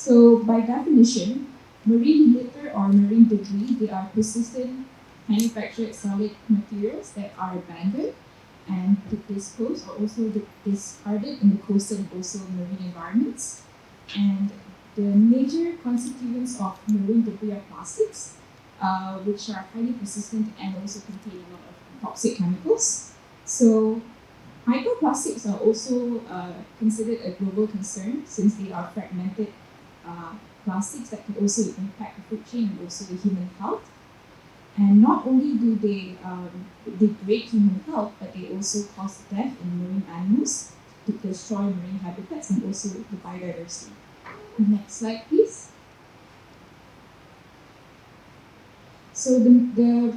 So by definition, marine litter or marine debris, they are persistent manufactured solid materials that are abandoned and disposed or also discarded in the coastal and also marine environments. And the major constituents of marine debris are plastics, which are highly persistent and also contain a lot of toxic chemicals. So microplastics are also considered a global concern since they are fragmented uh, plastics that can also impact the food chain and also the human health. And not only do they degrade human health, but they also cause death in marine animals, to destroy marine habitats and also the biodiversity. Next slide, please. So the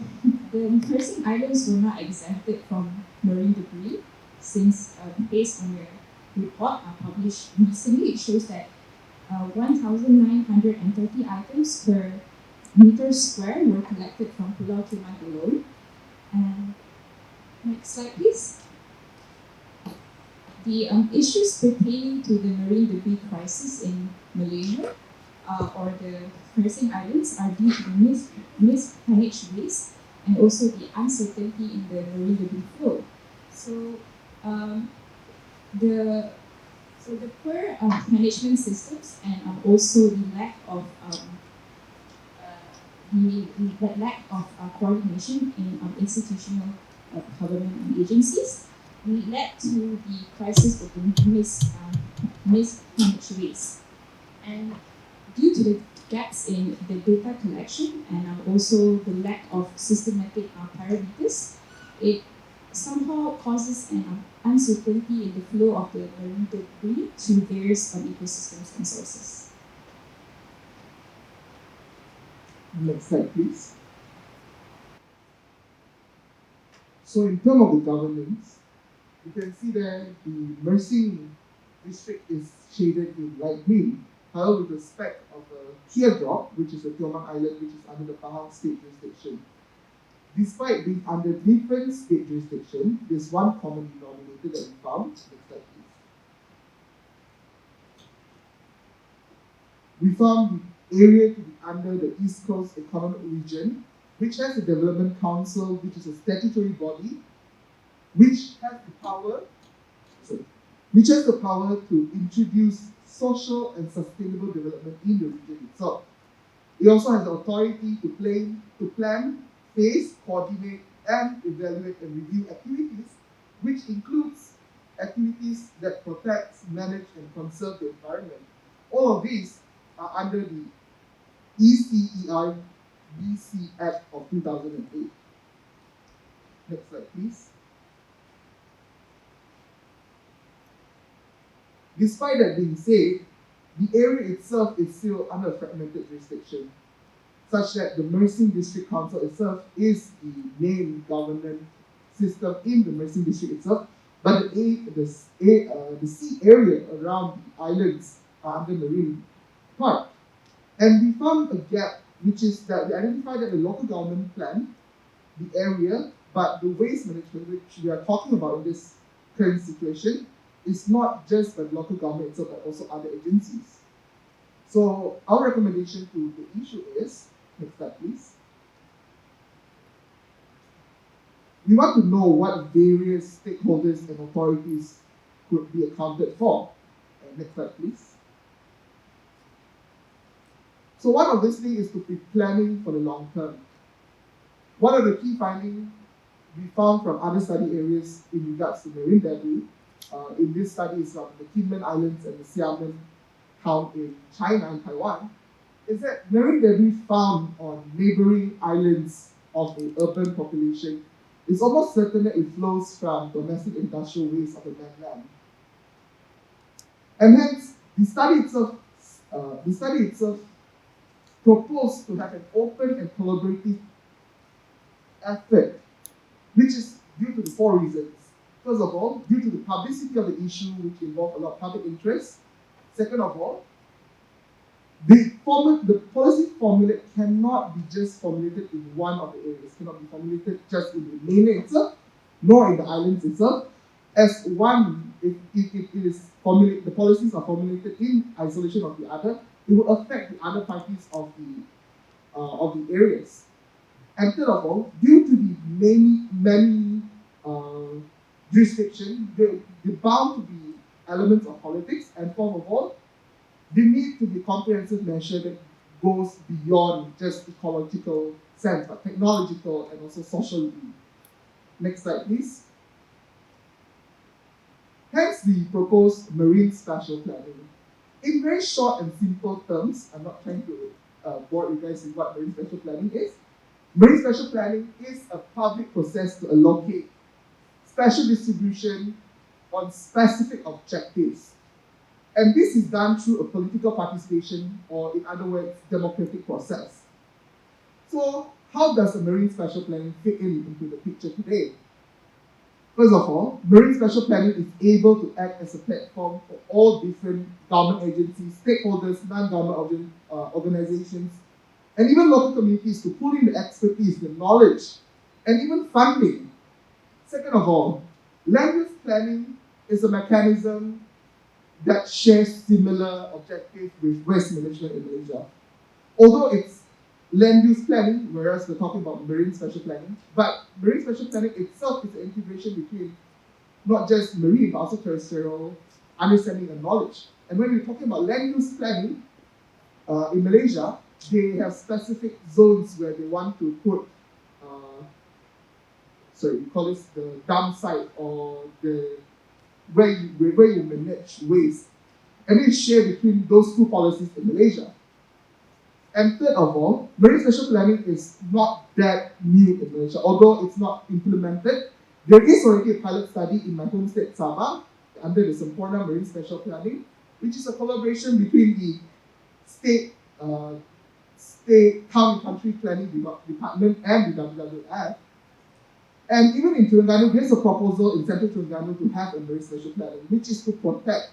Persian Islands were not exempted from marine debris since, based on a report published recently, it shows that 1,930 items per meter square were collected from Pulau Keman alone. And next slide, please. The issues pertaining to the marine debris crisis in Malaysia or the Persian Islands are due to the mismanaged waste and also the uncertainty in the marine debris flow. So the poor management systems and also the lack of coordination in institutional government agencies led to the crisis of the mismanaged waste. And due to the gaps in the data collection and also the lack of systematic parameters, it somehow causes an uncertainty in the flow of the marine debris to various ecosystems and sources. Next slide, please. So in terms of the governance, you can see that the Mersing district is shaded in light green. However, with the speck of a teardrop, which is the Tioman Island, which is under the Pahang state jurisdiction. Despite being under different state jurisdiction, there's one common denominator that we found. Next slide, please. We found the area to be under the East Coast Economic Region, which has a development council, which is a statutory body, which has the power to introduce social and sustainable development in the region itself. It also has the authority to plan, phase, coordinate, and evaluate and review activities, which includes activities that protect, manage, and conserve the environment. All of these are under the ECEI BC Act of 2008. Next slide, please. Despite that being said, the area itself is still under a fragmented jurisdiction, such that the Mersing District Council itself is the main governance system in the Mersing District itself, but the sea area around the islands are under marine part. And we found a gap, which is that we identified that the local government planned the area, but the waste management, which we are talking about in this current situation, is not just by the local government itself, but also other agencies. So our recommendation to the issue is, next slide please. We want to know what various stakeholders and authorities could be accounted for. Next slide please. So one of these things is to be planning for the long term. One of the key findings we found from other study areas in regards to marine debris, in this study is from the Kinmen Islands and the Xiamen town in China and Taiwan, is that marine debris found on neighboring islands of an urban population is almost certain that it flows from domestic industrial waste of the mainland. And hence, the study itself proposed to have an open and collaborative effort, which is due to the four reasons. First of all, due to the publicity of the issue, which involved a lot of public interest. Second of all, the policy formula cannot be just formulated in one of the areas, cannot be formulated just in the mainland itself, nor in the islands itself. As one, if it is formulated, the policies are formulated in isolation of the other, it will affect the other parties of the areas. And third of all, due to the many jurisdictions, there bound to be elements of politics, and fourth of all, there need to be comprehensive measure that goes beyond just ecological sense, but technological and also social. Next slide, please. Hence the proposed marine spatial planning. In very short and simple terms, I'm not trying to bore you guys with what marine spatial planning is. Marine spatial planning is a public process to allocate spatial distribution on specific objectives. And this is done through a political participation, or in other words, democratic process. So how does the marine spatial planning fit into the picture today? First of all, marine spatial planning is able to act as a platform for all different government agencies, stakeholders, non-government organizations, and even local communities to pull in the expertise, the knowledge, and even funding. Second of all, land use planning is a mechanism that shares similar objectives with waste management in Malaysia. Although it's land use planning, whereas we're talking about marine spatial planning, but marine spatial planning itself is an integration between not just marine, but also terrestrial understanding and knowledge. And when we're talking about land use planning, in Malaysia, they have specific zones where they want to put, we call this the dump site, or the where you manage waste. And it's shared between those two policies in Malaysia. And third of all, marine spatial planning is not that new in Malaysia. Although it's not implemented, there is already a pilot study in my home state, Sabah, under the Sempurna Marine Spatial Planning, which is a collaboration between the state town and country planning department and the WWF. And even in Terengganu, there's a proposal in Central Terengganu to have a marine spatial planning, which is to protect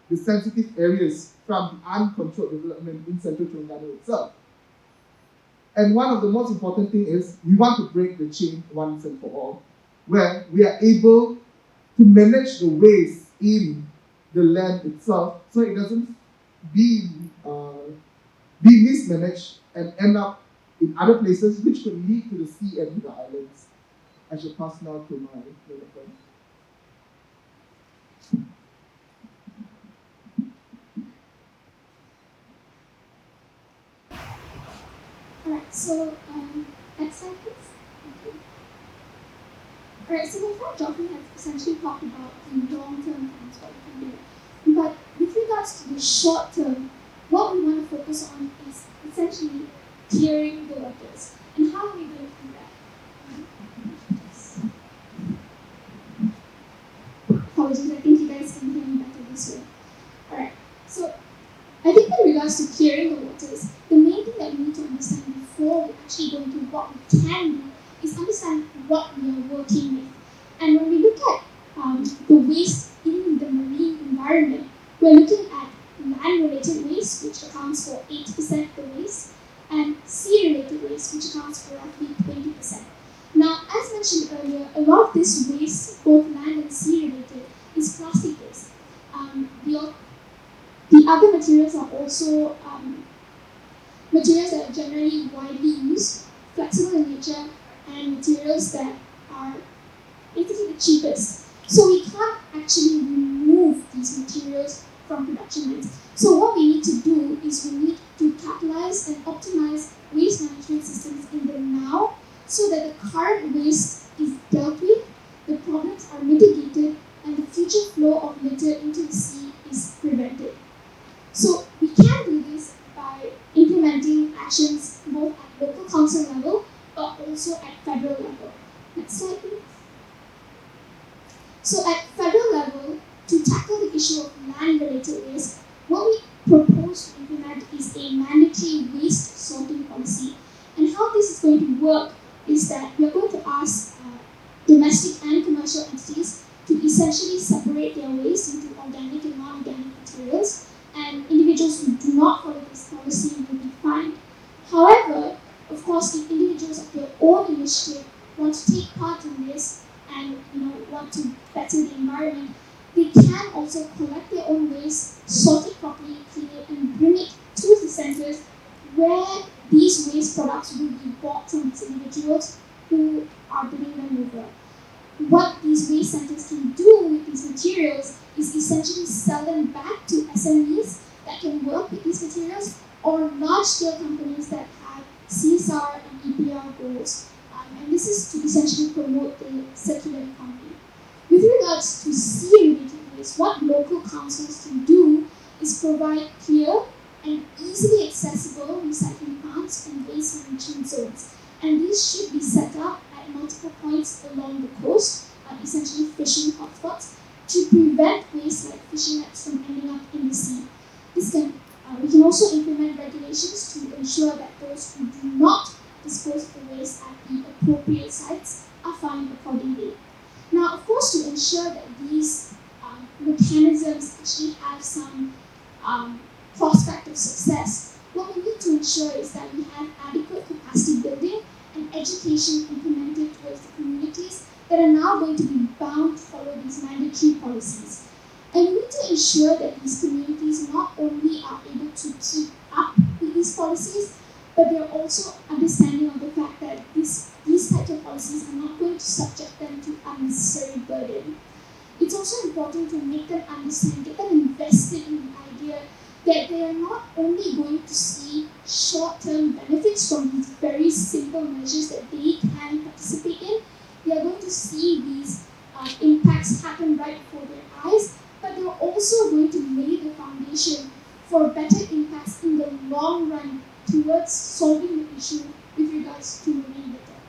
the sensitive areas from the uncontrolled development in Central Terengganu itself. And one of the most important things is we want to break the chain once and for all, where we are able to manage the waste in the land itself, so it doesn't be mismanaged and end up in other places, which could lead to the sea and to the islands. I shall pass now to my little friend. Alright, so next slide please. Okay. Alright, so before Geoffrey has essentially talked about the long-term plans, what we can do. But with regards to the short term, what we want to focus on is essentially clearing the waters. And how are we going to do that? Apologies, I think you guys can hear me better this way. Alright, so I think in regards to clearing the waters, the main thing that we need to understand before we actually go into what we can do is understand what we are working with. And when we look at the waste in the marine environment, we're looking at land-related waste, which accounts for 80% of the waste, and sea-related waste, which accounts for roughly 20%. Now, as mentioned earlier, a lot of this waste, both land and sea-related, is plastic waste. The other materials are also materials that are generally widely used, flexible in nature, and materials that are basically the cheapest. So we can't actually remove these materials from production lines. So what we need to do is we need to capitalize and optimize waste management systems in the now, so that the current waste is dealt with, the problems are mitigated, and the future flow of litter into the sea is prevented. So we can do this by implementing actions both at local council level, but also at federal level. Next slide, please. So at federal level, to tackle the issue of land-related waste, what we propose to implement is a mandatory waste sorting policy. And how this is going to work is that we are going to ask domestic and commercial entities to essentially separate their waste into organic and non-organic materials, and individuals who do not follow this policy will be fined. However, of course, if individuals of their own initiative want to take part in this and want to better the environment, they can also collect their own waste, sort it properly, clean it, and bring it to the centres where these waste products will be bought from these individuals who are bringing them over. What these waste centres can do with these materials is essentially sell them back to SMEs that can work with these materials or large-scale companies that have CSR and EPR goals. And this is to essentially promote the circular economy. With regards to sea-related waste, what local councils can do is provide clear and easily accessible recycling plants and waste management zones. And these should be set up at multiple points along the coast, essentially fishing hotspots, to prevent waste like fishing nets from ending up in the sea. We can also implement regulations to ensure that those who do not dispose of the waste at the appropriate sites are fined accordingly. Now, of course, to ensure that these mechanisms actually have some prospect of success, what we need to ensure is that we have adequate capacity building and education implemented towards the communities that are now going to be bound to follow these mandatory policies. And we need to ensure that these communities not only are able to keep up with these policies, but they're also understanding of the fact that these types of policies are not going to subject them to unnecessary burden. It's also important to make them understand, get them invested in the idea that they are not only going to see short-term benefits from these very simple measures that they can participate in, they are going to see these impacts happen right before their eyes, but they're also going to lay the foundation for better impacts in the long run towards solving the issue with regards to marine litter.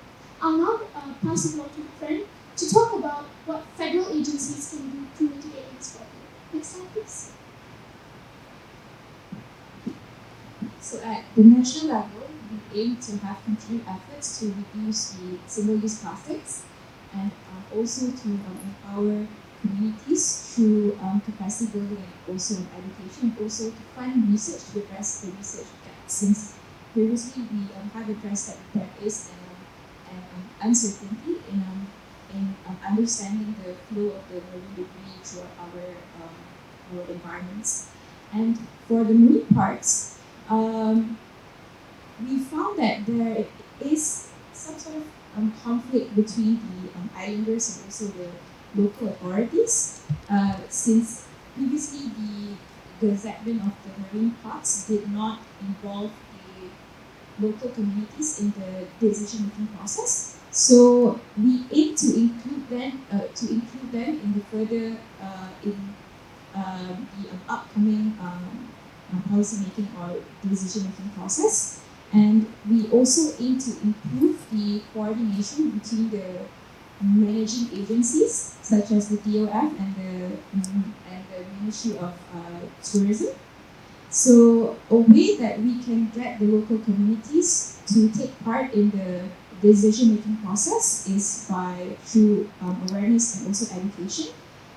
I'll now pass it on to my friend to talk about what federal agencies can do to mitigate this problem. Next slide, please. So at the national level, we aim to have continued efforts to reduce the single-use plastics and also to empower communities through capacity building and also education, and also to fund research to address the research gaps. Since previously we have addressed that there is an uncertainty in understanding the flow of the marine debris throughout our environments. And for the marine parks, we found that there is some sort of conflict between the islanders and also the local authorities, since previously the gazettement of the marine parks did not involve the local communities in the decision-making process. So we aim to include them in the further the upcoming policy making or decision making process. And we also aim to improve the coordination between the managing agencies such as the DOF and the Ministry of Tourism. So a way that we can get the local communities to take part in the decision-making process is through awareness and also education,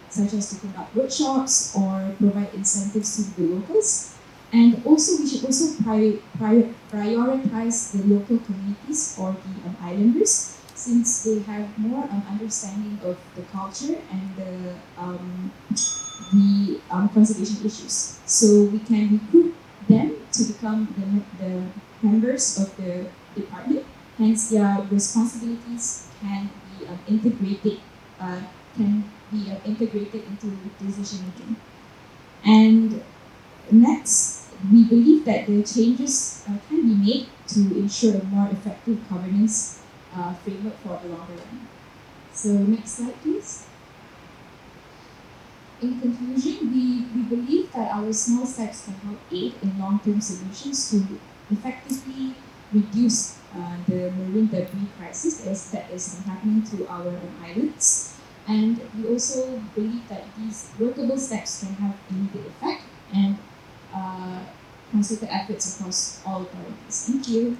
such as to conduct workshops or provide incentives to the locals. And also, we should also prioritize the local communities or the islanders, since they have more understanding of the culture and the conservation issues. So we can recruit them to become the members of the department. Hence, their responsibilities can be integrated into decision making. And next, we believe that the changes can be made to ensure a more effective governance framework for the longer run. So next slide, please. In conclusion, we believe that our small steps can help aid in long-term solutions to effectively reduce the marine debris crisis that is happening to our islands. And we also believe that these workable steps can have immediate effect and concerted efforts across all authorities. Thank you.